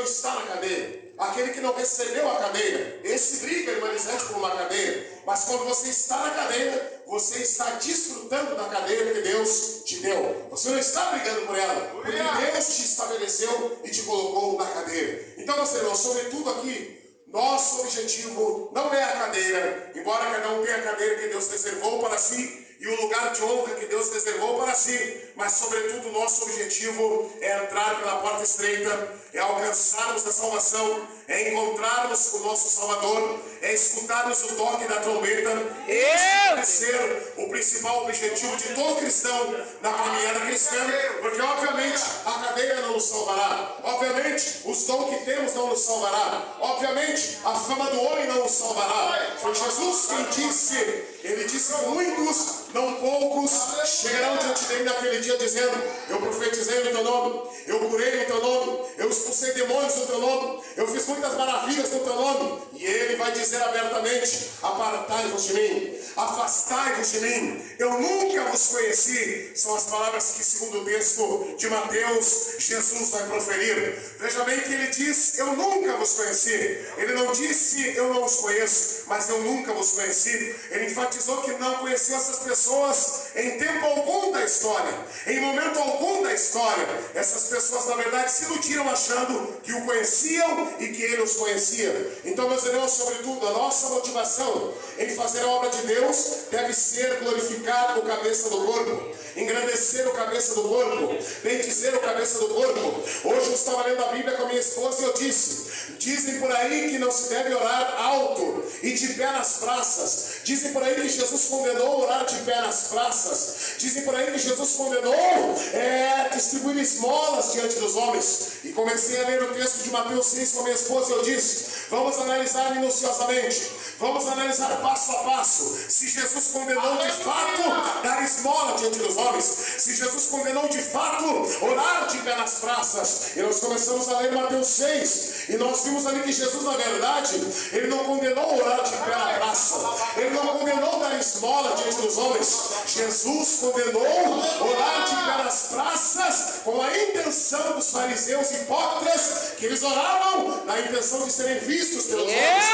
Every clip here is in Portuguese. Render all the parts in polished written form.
está na cadeia. Aquele que não recebeu a cadeia, esse briga, irmã Elisete, por uma cadeia. Mas quando você está na cadeia, você está desfrutando da cadeia que Deus te deu. Você não está brigando por ela, porque Deus te estabeleceu e te colocou na cadeia. Então, meus irmãos, sobretudo aqui, nosso objetivo não é a cadeira, embora cada um tenha a cadeira que Deus reservou para si e o lugar de honra que Deus reservou para si, mas sobretudo o nosso objetivo é entrar pela porta estreita, é alcançarmos a salvação, é encontrarmos o nosso Salvador, é escutarmos o toque da trombeta. Esse deve ser o principal objetivo de todo cristão na caminhada cristã, porque obviamente a cadeira não nos salvará, obviamente os dons que temos não nos salvará, obviamente a fama do homem não nos salvará. Foi Jesus quem disse, ele disse que muitos, não poucos, chegarão diante dele naquele dia dizendo: eu profetizei no teu nome, eu curei no teu nome, eu expulsei demônios no teu nome, eu fiz muitas maravilhas no teu nome. E ele vai dizer abertamente: apartai-vos de mim, afastai-vos de mim, eu nunca vos conheci. São as palavras que, segundo o texto de Mateus, Jesus vai proferir. Veja bem que ele diz: eu nunca vos conheci. Ele não disse: eu não os conheço, mas eu nunca vos conheci. Ele enfatizou que não conheceu essas pessoas em tempo algum da história, em momento algum da história. Essas pessoas, na verdade, se iludiram achando que o conheciam e que ele os conhecia. Então, meus irmãos, sobretudo, a nossa motivação em fazer a obra de Deus deve ser glorificar o cabeça do corpo, engrandecer o cabeça do corpo, bendizer o cabeça do corpo. Hoje eu estava lendo a Bíblia com a minha esposa e eu disse: dizem por aí que não se deve orar alto e de pé nas praças. Dizem por aí que Jesus condenou orar de pé nas praças. Dizem por aí que Jesus condenou distribuir esmolas diante dos homens. E comecei a ler o texto de Mateus 6 com a minha esposa e eu disse: vamos analisar minuciosamente, vamos analisar passo a passo, se Jesus condenou de fato dar esmola diante dos homens, se Jesus condenou de fato orar de pé nas praças. E nós começamos a ler Mateus 6 e nós vimos ali que Jesus, na verdade, ele não condenou orar de pé na praça, ele não condenou dar esmola diante dos homens. Jesus condenou orar de pé nas praças com a intenção dos fariseus hipócritas, que eles oravam na intenção de serem vistos pelos homens,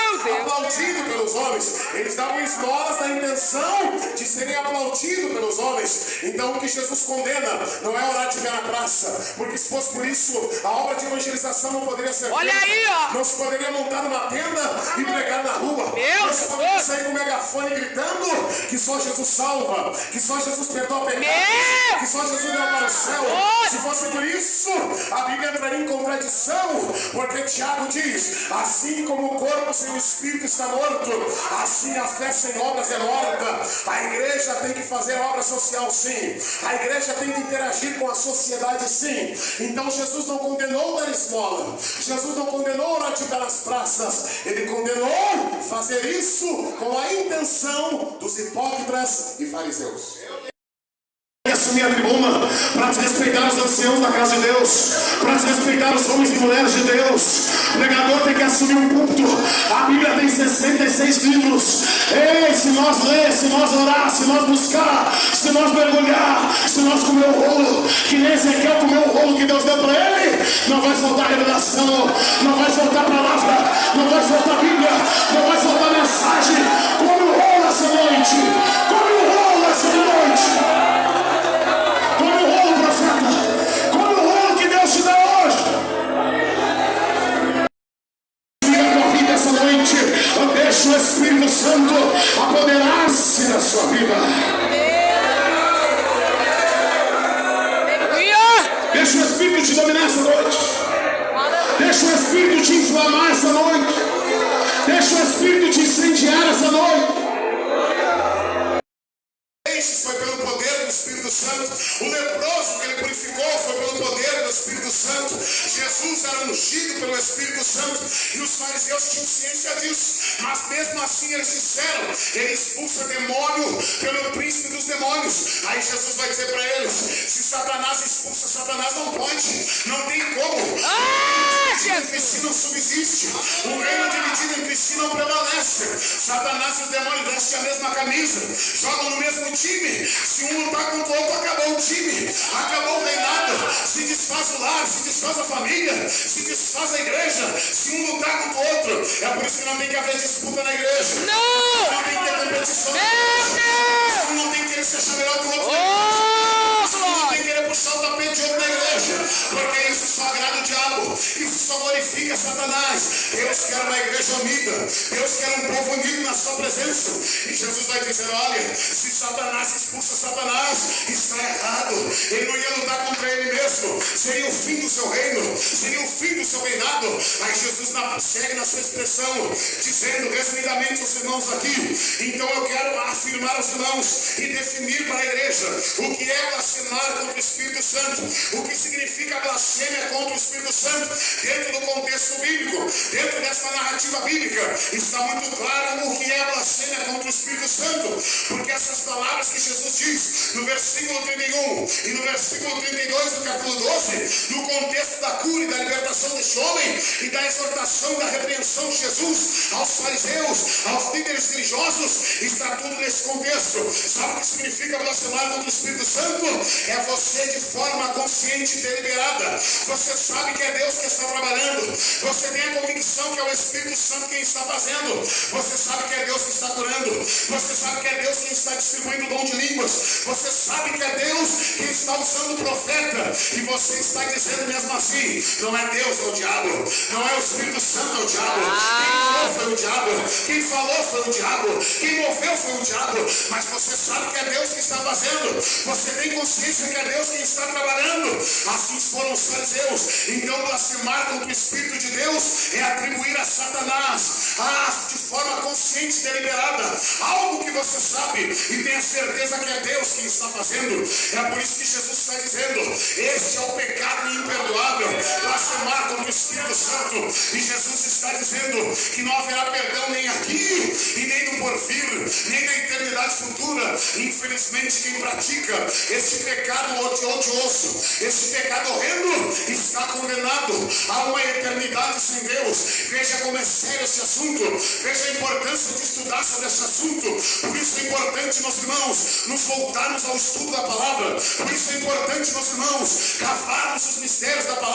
aplaudidos pelos homens. Eles davam esmolas na intenção de serem aplaudidos pelos homens. Então o que Jesus condena não é orar de pé na praça, porque se fosse por isso, a obra de evangelização não poderia ser feita. Não se poderia montar numa tenda e pregar na rua. Não se poderia sair com o megafone gritando que só Jesus salva, que só Jesus perdoa pecados, que só Jesus leva para o céu. Se fosse por isso, a Bíblia entraria em contradição, porque Tiago diz: assim como o corpo sem o espírito está morto, assim a fé sem obras é morta. A igreja tem que fazer obra social, sim. A igreja tem que interagir com a sociedade, sim. Então Jesus não condenou dar esmola, Jesus não condenou orar de pé nas praças, ele condenou fazer isso com a intenção dos hipócritas e fariseus. Assumir a tribuna para desrespeitar os anciãos da casa de Deus, para desrespeitar os homens e mulheres de Deus. O pregador tem que assumir um púlpito. A Bíblia tem 66 livros. Ei, se nós ler, se nós orar, se nós buscar, se nós mergulhar, se nós comer o rolo, que nem Ezequiel comeu o rolo que Deus deu para ele, não vai faltar revelação, não vai faltar palavra, não vai faltar Bíblia, não vai faltar mensagem. Come o rolo essa noite, come o rolo essa noite. Deixa o Espírito Santo apoderar-se da sua vida. Deixa o Espírito te dominar essa noite. Deixa o Espírito te inflamar essa noite. Deixa o Espírito te incendiar essa noite. Foi pelo poder do Espírito Santo. O leproso que ele purificou foi pelo poder do Espírito Santo. Jesus era ungido pelo Espírito Santo e os fariseus tinham ciência disso. Mas mesmo assim eles disseram: ele expulsa demônio pelo príncipe dos demônios. Aí Jesus vai dizer para eles: se Satanás expulsa Satanás, não pode, não tem como. O reino dividido entre si não subsiste. O reino dividido entre si não prevalece. Satanás e os demônios vestem a mesma camisa, jogam no mesmo time. Se um lutar contra o outro, acabou o time, acabou o reinado, se desfaz o lar, se desfaz a família, se desfaz a igreja. Se um lutar contra o outro, é por isso que não tem que haver disputa na igreja. Não tem que ter competição na igreja. Um não tem que querer se achar melhor que o outro. Não tem que querer puxar o tapete de outro na igreja, porque isso só agrada o diabo, isso só glorifica Satanás. Deus quer uma igreja unida, Deus quer um povo unido na sua presença. E Jesus vai dizer: olha, se Satanás expulsa Satanás, está errado. Ele não ia lutar contra ele mesmo, seria o fim do seu reino, seria o fim do seu reinado. Aí Jesus segue na sua expressão, dizendo resumidamente aos irmãos aqui: então eu quero afirmar aos irmãos e definir para a igreja o que é blasfemar contra o Espírito Santo, o que significa blasfêmia contra o Espírito Santo dentro do contexto bíblico. Dentro dessa narrativa bíblica está muito claro o que é blasfêmia contra o Espírito Santo, porque essas palavras que Jesus diz no versículo 31 e no versículo 32 do capítulo 12, no contexto da cura e da libertação deste homem e da exortação e da repreensão de Jesus aos fariseus, aos líderes religiosos, está tudo nesse contexto. Sabe o que significa blasfemar contra o Espírito Santo? É você de forma consciente e deliberada. Você sabe que é Deus que está trabalhando, você tem a convicção que é o Espírito Santo quem está fazendo, você sabe que é Deus que está curando, você sabe que é Deus quem está distribuindo o dom de línguas, você sabe que é Deus quem está usando o profeta, e você está dizendo mesmo assim: não é Deus, é o diabo, não é o Espírito Santo, é o diabo. Quem falou foi o diabo, quem falou foi o diabo, quem moveu foi o diabo, mas você sabe que é Deus que está fazendo, você tem consciência que é Deus quem está trabalhando. Assim foram os fariseus. Então blasfemar contra o Espírito de Deus é atribuir a Satanás, de forma consciente e deliberada, algo que você sabe e tem a certeza que é Deus quem está fazendo. É por isso que Jesus está dizendo: este é o pecado imperdoável, blasfemar contra o Espírito Santo. E Jesus está dizendo que não haverá perdão nem aqui e nem no porvir, nem na eternidade futura. Infelizmente, quem pratica este pecado odioso, este pecado horrendo, está condenado a uma eternidade sem Deus. Veja como é sério este assunto, veja a importância de estudar sobre este assunto. Por isso é importante, meus irmãos, nos voltarmos ao estudo da palavra. Por isso é importante, meus irmãos, cavarmos os mistérios da palavra.